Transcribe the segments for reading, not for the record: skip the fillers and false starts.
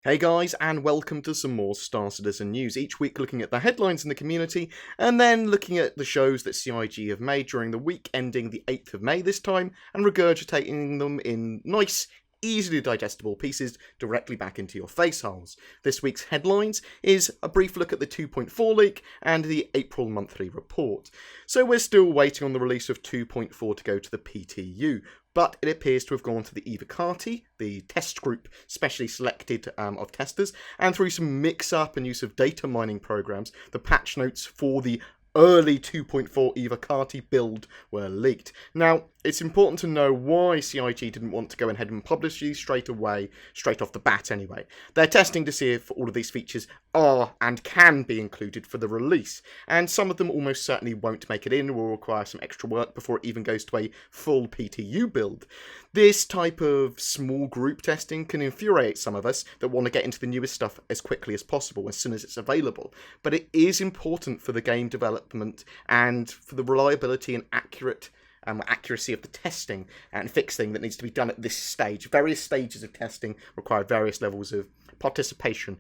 Hey guys, and welcome to some more Star Citizen news. Each week looking at the headlines in the community, and then looking at the shows that CIG have made during the week ending the 8th of May this time, and regurgitating them in nice, easily digestible pieces directly back into your face holes. This week's headlines is a brief look at the 2.4 leak and the April monthly report. So we're still waiting on the release of 2.4 to go to the PTU, but it appears to have gone to the Evocati, the test group specially selected of testers, and through some mix-up and use of data mining programs, the patch notes for the early 2.4 Evocati build were leaked. Now, it's important to know why CIG didn't want to go ahead and publish these straight away, straight off the bat anyway. They're testing to see if all of these features are and can be included for the release, and some of them almost certainly won't make it in or will require some extra work before it even goes to a full PTU build. This type of small group testing can infuriate some of us that want to get into the newest stuff as quickly as possible, as soon as it's available, but it is important for the game development and for the reliability and accuracy of the testing and fixing that needs to be done at this stage. Various stages of testing require various levels of participation.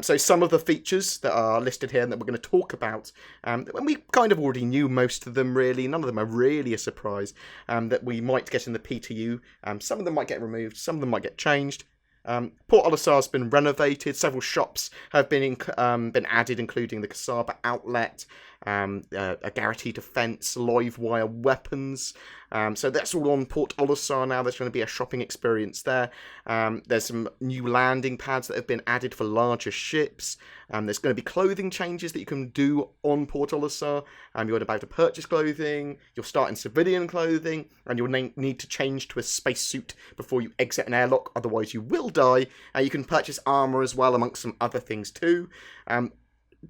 So some of the features that are listed here and that we're going to talk about, when we kind of already knew most of them really, none of them are really a surprise, that we might get in the PTU. Some of them might get removed, some of them might get changed. Port Olisar has been renovated. Several shops have been added, including the Kasaba outlet, a guaranteed defense, live wire weapons. So that's all on Port Olisar now. There's going to be a shopping experience there. There's some new landing pads that have been added for larger ships. There's going to be clothing changes that you can do on Port Olisar. You're about to purchase clothing. You'll start in civilian clothing, and you'll need to change to a spacesuit before you exit an airlock. Otherwise, you will die. You can purchase armor as well, amongst some other things too.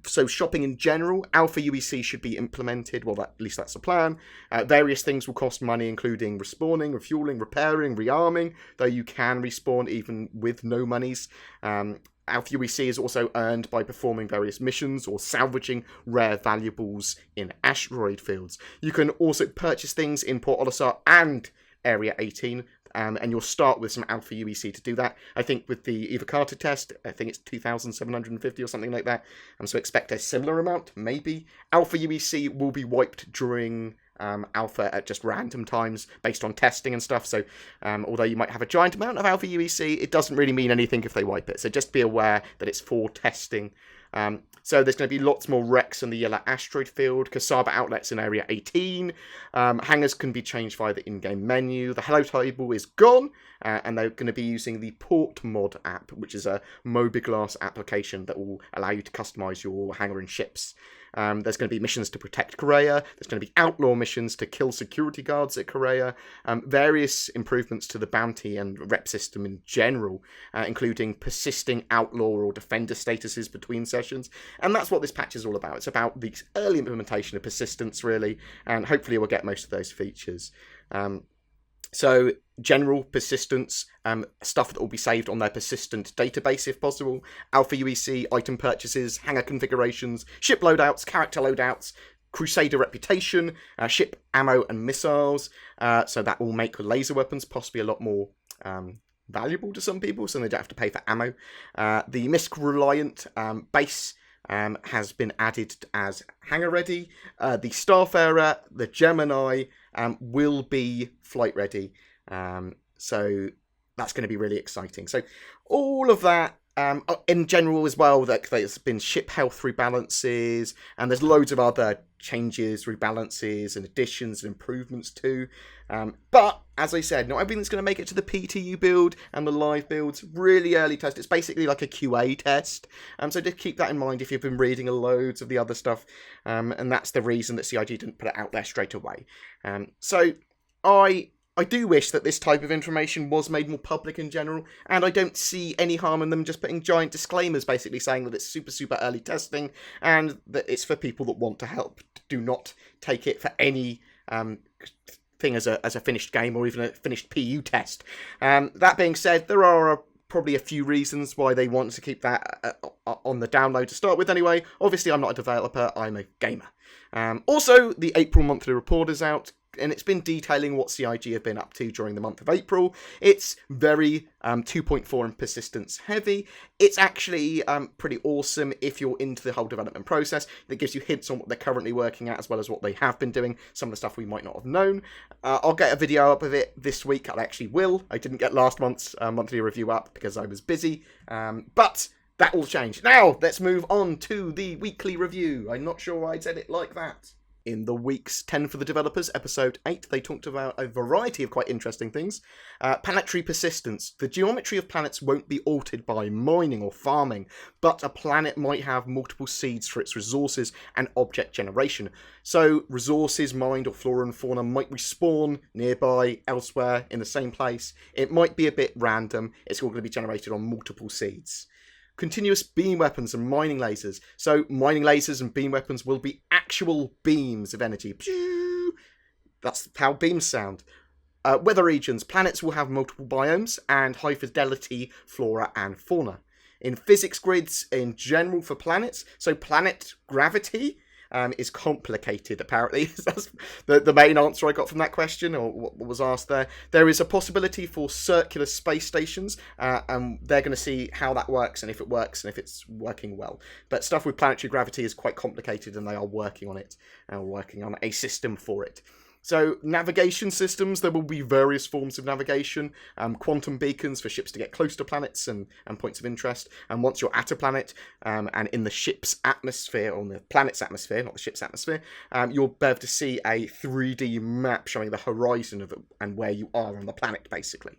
So shopping in general, Alpha UEC should be implemented. Well, at least that's the plan. Various things will cost money, including respawning, refueling, repairing, rearming, though you can respawn even with no monies. Alpha UEC is also earned by performing various missions or salvaging rare valuables in asteroid fields. You can also purchase things in Port Olisar and Area 18, and you'll start with some Alpha UEC to do that. I think with the Evocati test, I think it's 2,750 or something like that. So expect a similar amount, maybe. Alpha UEC will be wiped during Alpha at just random times based on testing and stuff. So although you might have a giant amount of Alpha UEC, it doesn't really mean anything if they wipe it. So just be aware that it's for testing. So there's going to be lots more wrecks in the yellow asteroid field, Kasaba outlets in Area 18, hangars can be changed via the in-game menu, the hello table is gone, and they're going to be using the Port Mod app, which is a Mobiglass application that will allow you to customize your hangar and ships. There's going to be missions to protect Korea. There's going to be outlaw missions to kill security guards at Korea. Various improvements to the bounty and rep system in general, including persisting outlaw or defender statuses between sessions. And that's what this patch is all about. It's about the early implementation of persistence, really, and hopefully we'll get most of those features. So general persistence, stuff that will be saved on their persistent database if possible, Alpha UEC, item purchases, hangar configurations, ship loadouts, character loadouts, Crusader reputation, ship ammo and missiles, so that will make laser weapons possibly a lot more valuable to some people, so they don't have to pay for ammo. The MISC Reliant base has been added as hangar ready. The Starfarer, the Gemini, will be flight ready. So that's going to be really exciting. So all of that in general as well, that there's been ship health rebalances, and there's loads of other changes, rebalances, and additions and improvements too. But as I said, not everything's going to make it to the PTU build and the live builds. Really early test. It's basically like a QA test. So just keep that in mind if you've been reading loads of the other stuff. And that's the reason that CIG didn't put it out there straight away. So I do wish that this type of information was made more public in general, and I don't see any harm in them just putting giant disclaimers basically saying that it's super, super early testing and that it's for people that want to help. Do not take it for any thing as a finished game or even a finished PU test. That being said, there are probably a few reasons why they want to keep that on the download to start with anyway. Obviously, I'm not a developer, I'm a gamer. Also, the April monthly report is out. and it's been detailing what CIG have been up to during the month of April. It's very 2.4 and persistence heavy. It's actually pretty awesome if you're into the whole development process. It gives you hints on what they're currently working at, as well as what they have been doing, some of the stuff we might not have known. I'll get a video up of it this week. I actually will. I didn't get last month's monthly review up because I was busy, but that will change. Now, let's move on to the weekly review. I'm not sure why I said it like that. In the week's 10 for the Developers, episode 8, they talked about a variety of quite interesting things. Planetary persistence. The geometry of planets won't be altered by mining or farming, but a planet might have multiple seeds for its resources and object generation. So resources mined or flora and fauna might respawn nearby, elsewhere, in the same place. It might be a bit random. It's all going to be generated on multiple seeds. Continuous beam weapons and mining lasers. So mining lasers and beam weapons will be actual beams of energy. That's how beams sound. Weather regions. Planets will have multiple biomes and high fidelity flora and fauna. In physics grids in general for planets, so planet gravity is complicated, apparently. That's the main answer I got from that question, or what was asked there. There is a possibility for circular space stations, and they're going to see how that works, and if it works, and if it's working well. But stuff with planetary gravity is quite complicated, and they are working on it, and working on a system for it. So, navigation systems, there will be various forms of navigation, quantum beacons for ships to get close to planets and points of interest, and once you're at a planet, and in the ship's atmosphere, or the planet's atmosphere, not the ship's atmosphere, you'll be able to see a 3D map showing the horizon of it and where you are on the planet, basically.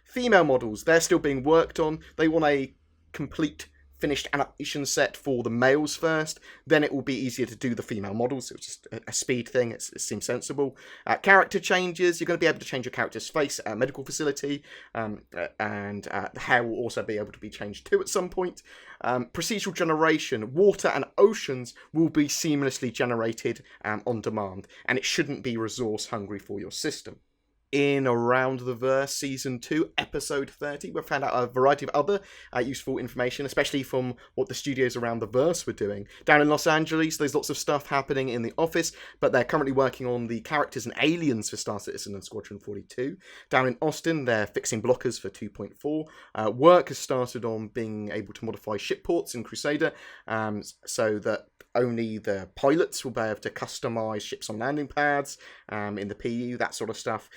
Female models, they're still being worked on. They want a complete finished animation set for the males first, then it will be easier to do the female models. It's just a speed thing, it seems sensible. Character changes, you're going to be able to change your character's face at a medical facility, and the hair will also be able to be changed too at some point. Procedural generation, water and oceans will be seamlessly generated on demand, and it shouldn't be resource hungry for your system. In Around the Verse Season 2, Episode 30, we found out a variety of other useful information, especially from what the studios around the verse were doing. Down in Los Angeles, there's lots of stuff happening in the office, but they're currently working on the characters and aliens for Star Citizen and Squadron 42. Down in Austin, they're fixing blockers for 2.4. Work has started on being able to modify ship ports in Crusader, so that only the pilots will be able to customize ships on landing pads in the PU, that sort of stuff.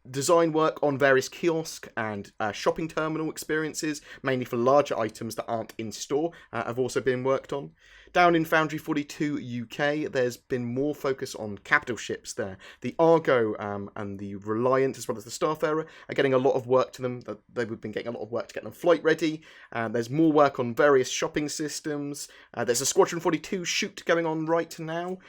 Design work on various kiosk and shopping terminal experiences, mainly for larger items that aren't in store, have also been worked on. Down in Foundry 42 UK, there's been more focus on capital ships there. The Argo and the Reliant, as well as the Starfarer, are getting a lot of work to them. They've been getting a lot of work to get them flight ready. There's more work on various shopping systems. There's a Squadron 42 shoot going on right now.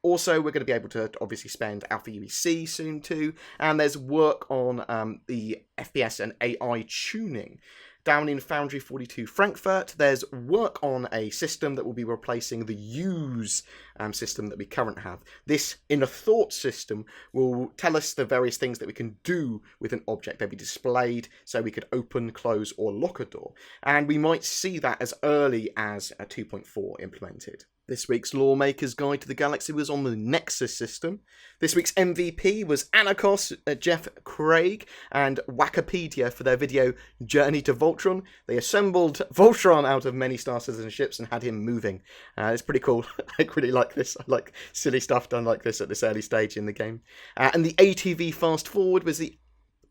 Also, we're going to be able to obviously spend Alpha UEC soon too. And there's work on the FPS and AI tuning. Down in Foundry 42 Frankfurt, there's work on a system that will be replacing the use system that we currently have. This inner thought system will tell us the various things that we can do with an object. They'll be displayed so we could open, close, or lock a door. And we might see that as early as 2.4 implemented. This week's Lawmaker's Guide to the Galaxy was on the Nexus system. This week's MVP was Anarchos, Jeff Craig, and Wikipedia for their video Journey to Voltron. They assembled Voltron out of many Star Citizen ships and had him moving. It's pretty cool. I really like this. I like silly stuff done like this at this early stage in the game. And the ATV Fast Forward was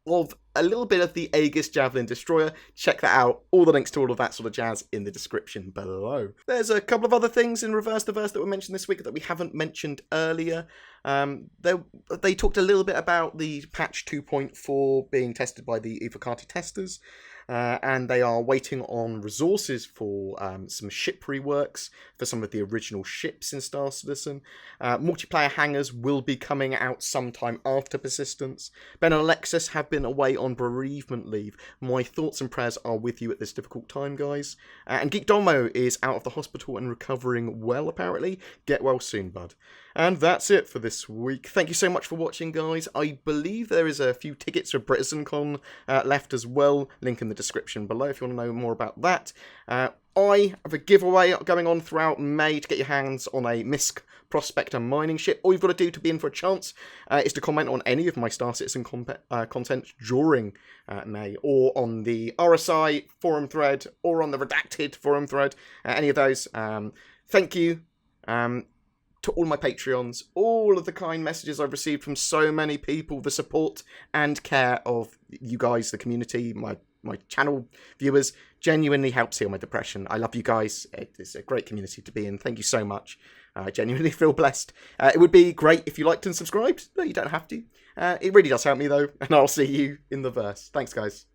of a little bit of the Aegis Javelin Destroyer. Check that out. All the links to all of that sort of jazz in the description below. There's a couple of other things in Reverse the Verse that were mentioned this week that we haven't mentioned earlier. They talked a little bit about the patch 2.4 being tested by the Huffaker testers. And they are waiting on resources for some ship reworks for some of the original ships in Star Citizen. Multiplayer hangars will be coming out sometime after Persistence. Ben and Alexis have been away on bereavement leave. My thoughts and prayers are with you at this difficult time, guys. And Geek Domo is out of the hospital and recovering well, apparently. Get well soon, bud. And that's it for this week. Thank you so much for watching, guys. I believe there is a few tickets for BritainCon left as well. Link in the description below if you want to know more about that. I have a giveaway going on throughout May to get your hands on a MISC Prospector mining ship. All you've got to do to be in for a chance is to comment on any of my Star Citizen content during May, or on the RSI forum thread, or on the Redacted forum thread, any of those. Thank you to all my Patreons, all of the kind messages I've received from so many people, the support and care of you guys, the community, my channel viewers, genuinely helps heal my depression. I love you guys. It's a great community to be in. Thank you so much. I genuinely feel blessed. It would be great if you liked and subscribed. No, you don't have to. It really does help me, though, and I'll see you in the verse. Thanks, guys.